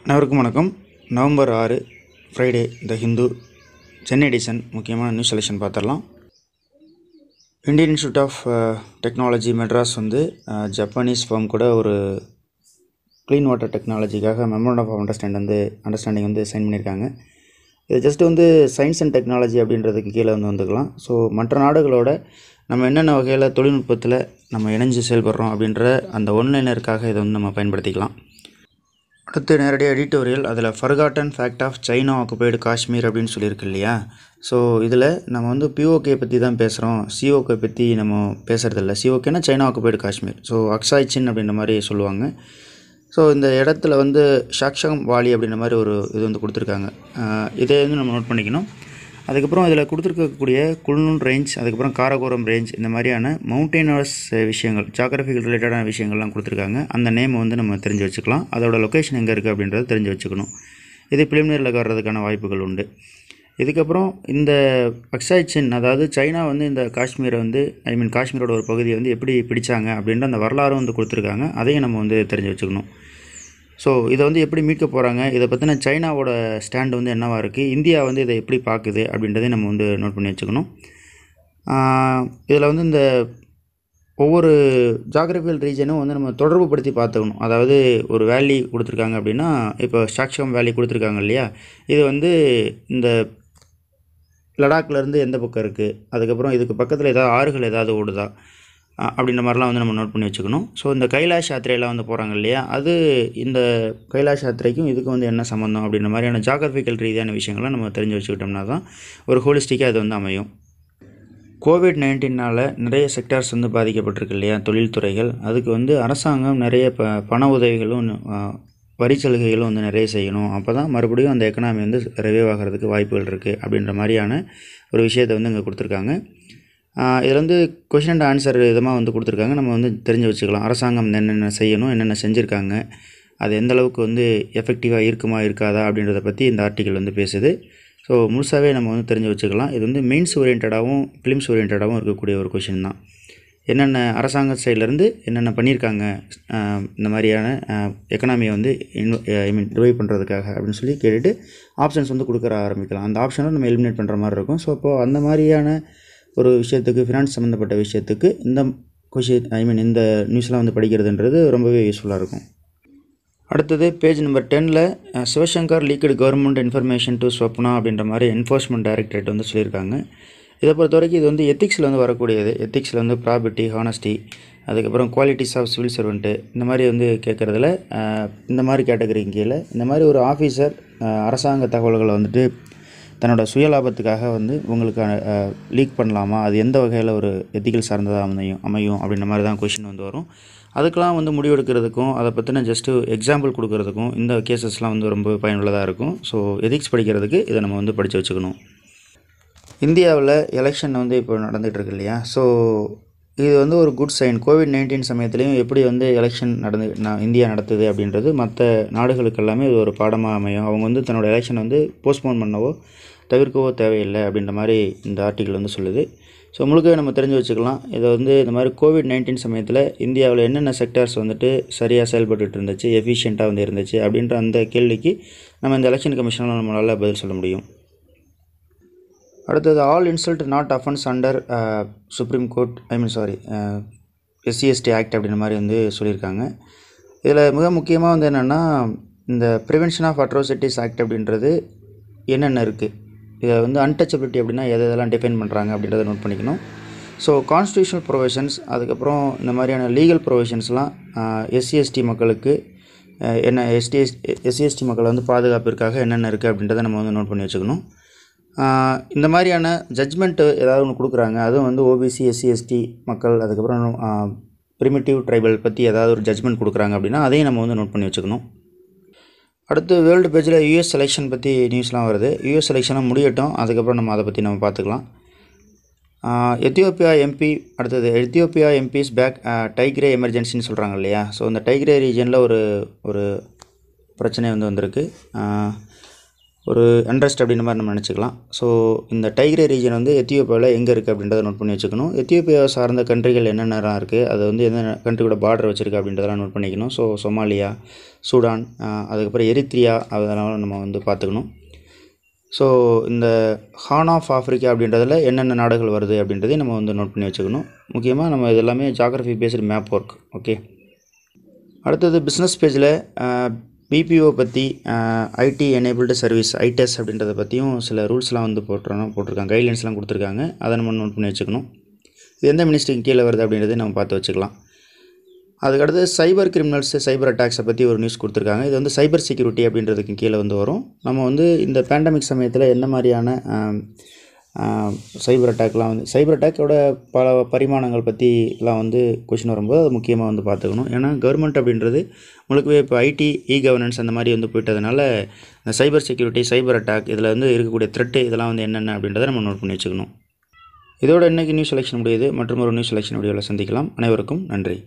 அனைவருக்கும் வணக்கம். November 6 Friday the Hindu Chennai edition முக்கியமான நியூஸ் செலெக்ஷன் பார்த்துடலாம். Indian Institute of Technology Madras Japanese firm கூட ஒரு க்ளீன் வாட்டர் டெக்னாலஜிக்காக மெமரண்ட் ஆஃப் அண்டர்ஸ்டாண்டிங் சைன் பண்ணியிருக்காங்க. இது ஜஸ்ட் சயின்ஸ் அண்ட் டெக்னாலஜி அப்படின்றதுக்கு கீழே வந்துக்கலாம். ஸோ மற்ற நாடுகளோட நம்ம என்னென்ன வகையில் தொழில்நுட்பத்தில் நம்ம இணைஞ்சு செயல்படுறோம் அப்படின்ற அந்த ஒன்லைனருக்காக இதை நம்ம பயன்படுத்திக்கலாம். அடுத்து நேரடியாக எடிட்டோரியல், அதில் forgotten fact of China occupied Kashmir அப்படின்னு சொல்லியிருக்கு இல்லையா. ஸோ இதில் நம்ம பிஓகே பற்றி தான் பேசுகிறோம், சிஓகே பற்றி நம்ம பேசுகிறதில்ல. சிஓகேனா China occupied Kashmir, so Aksai Chin அப்படின்ற மாதிரி சொல்லுவாங்க. ஸோ இந்த இடத்துல ஷாக்ஷம் வாலி அப்படின்ற மாதிரி ஒரு இது கொடுத்துருக்காங்க. இதை நம்ம நோட் பண்ணிக்கணும். அதுக்கப்புறம் இதில் கொடுத்துருக்கக்கூடிய குல்னூன் ரேஞ்ச், அதுக்கப்புறம் காரகோரம் ரேஞ்ச், இந்த மாதிரியான மவுண்டெயினஸ் விஷயங்கள், ஜாகிரபிக்கல் ரிலேட்டடான விஷயங்கள்லாம் கொடுத்துருக்காங்க. அந்த நேம் நம்ம தெரிஞ்சு வச்சுக்கலாம். அதோட லொக்கேஷன் எங்கே இருக்குது அப்படின்றத தெரிஞ்சு வச்சுக்கணும். இது பிலிமினரியில் வர்றதுக்கான வாய்ப்புகள் உண்டு. இதுக்கப்புறம் இந்த அக்சாய் சின், அதாவது சைனா இந்த காஷ்மீரை காஷ்மீரோட ஒரு பகுதியை எப்படி பிடிச்சாங்க அப்படின்ற அந்த வரலாறும் கொடுத்துருக்காங்க. அதையும் நம்ம தெரிஞ்சு வச்சுக்கணும். ஸோ இதை எப்படி மீட்க போகிறாங்க, இதை பற்றின சைனாவோட ஸ்டாண்டு என்னவாக இருக்குது, இந்தியா இதை எப்படி பார்க்குது அப்படின்றதையும் நம்ம நோட் பண்ணி வச்சுக்கணும். இதில் இந்த ஒவ்வொரு ஜாகிரபிக்கல் ரீஜனும் நம்ம தொடர்பு படுத்தி பார்த்துக்கணும். அதாவது ஒரு வேலி கொடுத்துருக்காங்க அப்படின்னா, இப்போ ஷாக்ஷம் வேலி கொடுத்துருக்காங்க இல்லையா, இது இந்த லடாக்லேருந்து எந்த பக்கம் இருக்குது, அதுக்கப்புறம் இதுக்கு பக்கத்தில் ஏதாவது ஆறுகள் ஏதாவது ஓடுதா அப்படின்ற மாதிரிலாம் நம்ம நோட் பண்ணி வச்சுக்கணும். ஸோ இந்த கைலாஷ் யாத்திரையெல்லாம் போகிறாங்க இல்லையா, அது இந்த கைலாஷ் யாத்திரைக்கும் இதுக்கு என்ன சம்மந்தம் அப்படின்ற மாதிரியான ஜாகிரபிக்கல் ரீதியான விஷயங்கள்லாம் நம்ம தெரிஞ்சு வச்சுக்கிட்டோம்னா தான் ஒரு ஹோலிஸ்டிக்காக அது அமையும். கோவிட்-19னால் நிறைய செக்டார்ஸ் பாதிக்கப்பட்டிருக்கு இல்லையா, தொழில்துறைகள். அதுக்கு அரசாங்கம் நிறைய பண உதவிகளும் வரி சலுகைகளும் நிறைய செய்யணும். அப்போ தான் மறுபடியும் அந்த எக்கனாமி ரிவைவ் ஆகிறதுக்கு வாய்ப்புகள் இருக்குது அப்படின்ற மாதிரியான ஒரு விஷயத்தை இங்கே கொடுத்துருக்காங்க. இதில் கொஷின் அண்ட் ஆன்சர் விதமாக கொடுத்துருக்காங்க. நம்ம தெரிஞ்சு வச்சுக்கலாம். அரசாங்கம் என்னென்ன செய்யணும், என்னென்ன செஞ்சுருக்காங்க, அது எந்த அளவுக்கு எஃபெக்டிவாக இருக்குமா இருக்காதா அப்படின்றத பற்றி இந்த ஆர்டிக்கல் பேசுது. ஸோ முழுசாகவே நம்ம தெரிஞ்சு வச்சுக்கலாம். இது மெயின்ஸ் ஓரியன்டாகவும் ஃபிலிம்ஸ் ஓரியன்டாகவும் இருக்கக்கூடிய ஒரு கொஷின் தான். என்னென்ன அரசாங்க சைட்லேருந்து என்னென்ன பண்ணியிருக்காங்க இந்த மாதிரியான எக்கனாமியை ரிவைவ் பண்ணுறதுக்காக அப்படின்னு சொல்லி கேட்டுட்டு ஆப்ஷன்ஸ் கொடுக்குற ஆரம்பிக்கலாம். அந்த ஆப்ஷனை நம்ம எலிமினேட் பண்ணுற மாதிரி இருக்கும். ஸோ அப்போது அந்த மாதிரியான ஒரு விஷயத்துக்கு, ஃபினான்ஸ் சம்மந்தப்பட்ட விஷயத்துக்கு இந்த கொஷின் இந்த நியூஸ்லாம் படிக்கிறதுன்றது ரொம்பவே யூஸ்ஃபுல்லாக இருக்கும். அடுத்தது பேஜ் நம்பர் 10ல் Sivasankar leaked government information to Swapna அப்படின்ற மாதிரி என்ஃபோர்ஸ்மெண்ட் டைரக்டரேட் சொல்லியிருக்காங்க. இதை பொறுத்த வரைக்கும் இது எத்திக்ஸில் வரக்கூடியது. எத்திக்ஸில் ப்ராபிட்டி, ஹானஸ்டி, அதுக்கப்புறம் குவாலிட்டிஸ் ஆஃப் சிவில் சர்வெண்ட்டு, இந்த மாதிரி கேட்குறதுல இந்த மாதிரி கேட்டகரிக்கு கீழே இந்த மாதிரி ஒரு ஆஃபீஸர் அரசாங்க தகவல்களை தன்னோட சுயலாபத்துக்காக உங்களுக்கு லீக் பண்ணலாமா, அது எந்த வகையில் ஒரு எத்திக்கல் சார்ந்ததாக அமையும் அப்படின்ற மாதிரி தான் கொஷின் வரும். அதுக்கெலாம் முடிவெடுக்கிறதுக்கும் அதை பற்றின ஜஸ்ட்டு எக்ஸாம்பிள் கொடுக்கறதுக்கும் இந்த கேசஸ்லாம் ரொம்ப பயனுள்ளதாக இருக்கும். ஸோ எத்திக்ஸ் படிக்கிறதுக்கு இதை நம்ம படித்து வச்சுக்கணும். இந்தியாவில் எலெக்ஷன் இப்போ நடந்துகிட்டு இருக்கு இல்லையா. ஸோ இது ஒரு குட் சைன். கோவிட்-19 சமயத்துலேயும் எப்படி எலெக்ஷன் இந்தியா நடத்துது அப்படின்றது மற்ற நாடுகளுக்கு எல்லாமே இது ஒரு பாடமாக அமையும். அவங்க தன்னோட எலெக்ஷனை போஸ்ட்போன் பண்ணவோ தவிர்க்கவோ தேவையில்லை அப்படின்ற மாதிரி இந்த ஆர்டிக்கல் சொல்லுது. ஸோ முழுக்கவே நம்ம தெரிஞ்சு வச்சுக்கலாம். இதை இந்த மாதிரி கோவிட்-19 சமயத்தில் இந்தியாவில் என்னென்ன செக்டார்ஸ் சரியாக செயல்பட்டு இருந்துச்சு, எஃபிஷியண்ட்டாக இருந்துச்சு அப்படின்ற அந்த கேள்விக்கு நம்ம இந்த எலெக்ஷன் கமிஷனில் நம்மளால் பதில் சொல்ல முடியும். அடுத்தது all insult not offence under supreme court SC/ST act அப்படின்ற மாதிரி சொல்லியிருக்காங்க. இதில் மிக முக்கியமாக என்னென்னா, இந்த ப்ரிவென்ஷன் ஆஃப் அட்ரோசிட்டிஸ் ஆக்ட் அப்படின்றது என்னென்ன இருக்குது, இதை அன்டச்சபிலிட்டி அப்படின்னா எதெல்லாம் டிஃபைன் பண்ணுறாங்க அப்படின்றத நோட் பண்ணிக்கணும். ஸோ கான்ஸ்டியூஷனல் ப்ரொவிஷன்ஸ், அதுக்கப்புறம் இந்த மாதிரியான லீகல் ப்ரொவிஷன்ஸ்லாம் SC/ST மக்களுக்கு என்ன SC/ST மக்களை பாதுகாப்பிற்காக என்னென்ன இருக்குது அப்படின்றத நம்ம நோட் பண்ணி வச்சுக்கணும். இந்த மாதிரியான ஜட்ஜ்மெண்ட்டு ஏதாவது ஒன்று கொடுக்குறாங்க, அதுவும் OBC, SC/ST மக்கள், அதுக்கப்புறம் ப்ரிமிட்டிவ் ட்ரைபல் பற்றி ஏதாவது ஒரு ஜட்ஜ்மெண்ட் கொடுக்குறாங்க அப்படின்னா அதையும் நம்ம நோட் பண்ணி வச்சுக்கணும். அடுத்து வேர்ல்டு பேஜில் US எலெக்ஷன் பற்றி நியூஸ்லாம் வருது. US எலெக்ஷனாக முடியட்டும், அதுக்கப்புறம் நம்ம அதை பற்றி நம்ம பார்த்துக்கலாம். எத்தியோப்பியா எம்பி, அடுத்தது எத்தியோப்பியா எம்பிஸ் பேக் டைக்ரே எமர்ஜென்சின்னு சொல்கிறாங்க இல்லையா. ஸோ இந்த டைக்ரே ரீஜனில் ஒரு பிரச்சனை வந்திருக்கு. ஒரு அன்ரெஸ்ட் அப்படின்ற மாதிரி நம்ம நினச்சிக்கலாம். ஸோ இந்த டைக்ரே ரீஜன் வந்து எத்தியோப்பியாவில் எங்கே இருக்குது அப்படின்றத நோட் பண்ணி வச்சுக்கணும். எத்தியோப்பியா சார்ந்த கண்ட்ரிகள் என்னென்னலாம் இருக்குது, அது வந்து எந்த கண்ட்ரியோட பார்டர் வச்சுருக்கு அப்படின்றதெல்லாம் நோட் பண்ணிக்கணும். ஸோ சொமாலியா, சூடான், அதுக்கப்புறம் எரித்ரியா, அதெல்லாம் நம்ம வந்து பார்த்துக்கணும். ஸோ இந்த ஹார்ன் ஆஃப் ஆஃப்ரிக்கா அப்படின்றதில் என்னென்ன நாடுகள் வருது அப்படின்றதையும் நம்ம வந்து நோட் பண்ணி வச்சுக்கணும். முக்கியமாக நம்ம இது எல்லாமே geography based map work. Okay, அடுத்தது பிஸ்னஸ் பேஜில் பிபிஓ பற்றி, ஐடி எனேபிள்டு சர்வீஸ், ஐடெஸ் அப்படின்றத பற்றியும் சில ரூல்ஸ்லாம் வந்து போட்டிருக்காங்க, கைட்லைன்ஸ்லாம் கொடுத்துருக்காங்க. அதை நம்ம நோட் பண்ணி வச்சுக்கணும். இது எந்த மினிஸ்ட்ரிக்கு கீழே வருது அப்படின்றத நம்ம பார்த்து வச்சுக்கலாம். அதுக்கடுத்து சைபர் கிரிமினல்ஸ், சைபர் அட்டாக்ஸை பற்றி ஒரு நியூஸ் கொடுத்துருக்காங்க. இது வந்து சைபர் செக்யூரிட்டி அப்படின்றதுக்கு கீழே வந்து வரும். நம்ம வந்து இந்த பேண்டமிக் சமயத்தில் என்ன மாதிரியான சைபர் அட்டாக்லாம் வந்து சைபர் அட்டாக்கோட பல பரிமாணங்கள் பற்றிலாம் வந்து கொஷின் வரும்போது அது முக்கியமாக வந்து பார்த்துக்கணும். ஏன்னா கவர்மெண்ட் அப்படின்றது முழுக்கவே இப்போ ஐடி, கவர்னன்ஸ் அந்த மாதிரி வந்து போயிட்டதுனால இந்த சைபர் செக்யூரிட்டி, சைபர் அட்டாக் இதில் வந்து இருக்கக்கூடிய த்ரெட்டு இதெல்லாம் வந்து என்னென்ன அப்படின்றத நம்ம நோட் பண்ணி வச்சுக்கணும். இதோட இன்றைக்கி நியூஸ் செலெக்ஷன் முடியுது. மற்றும் ஒரு நியூஸ் செலெக்ஷன் வீடியோவில் சந்திக்கலாம். அனைவருக்கும் நன்றி.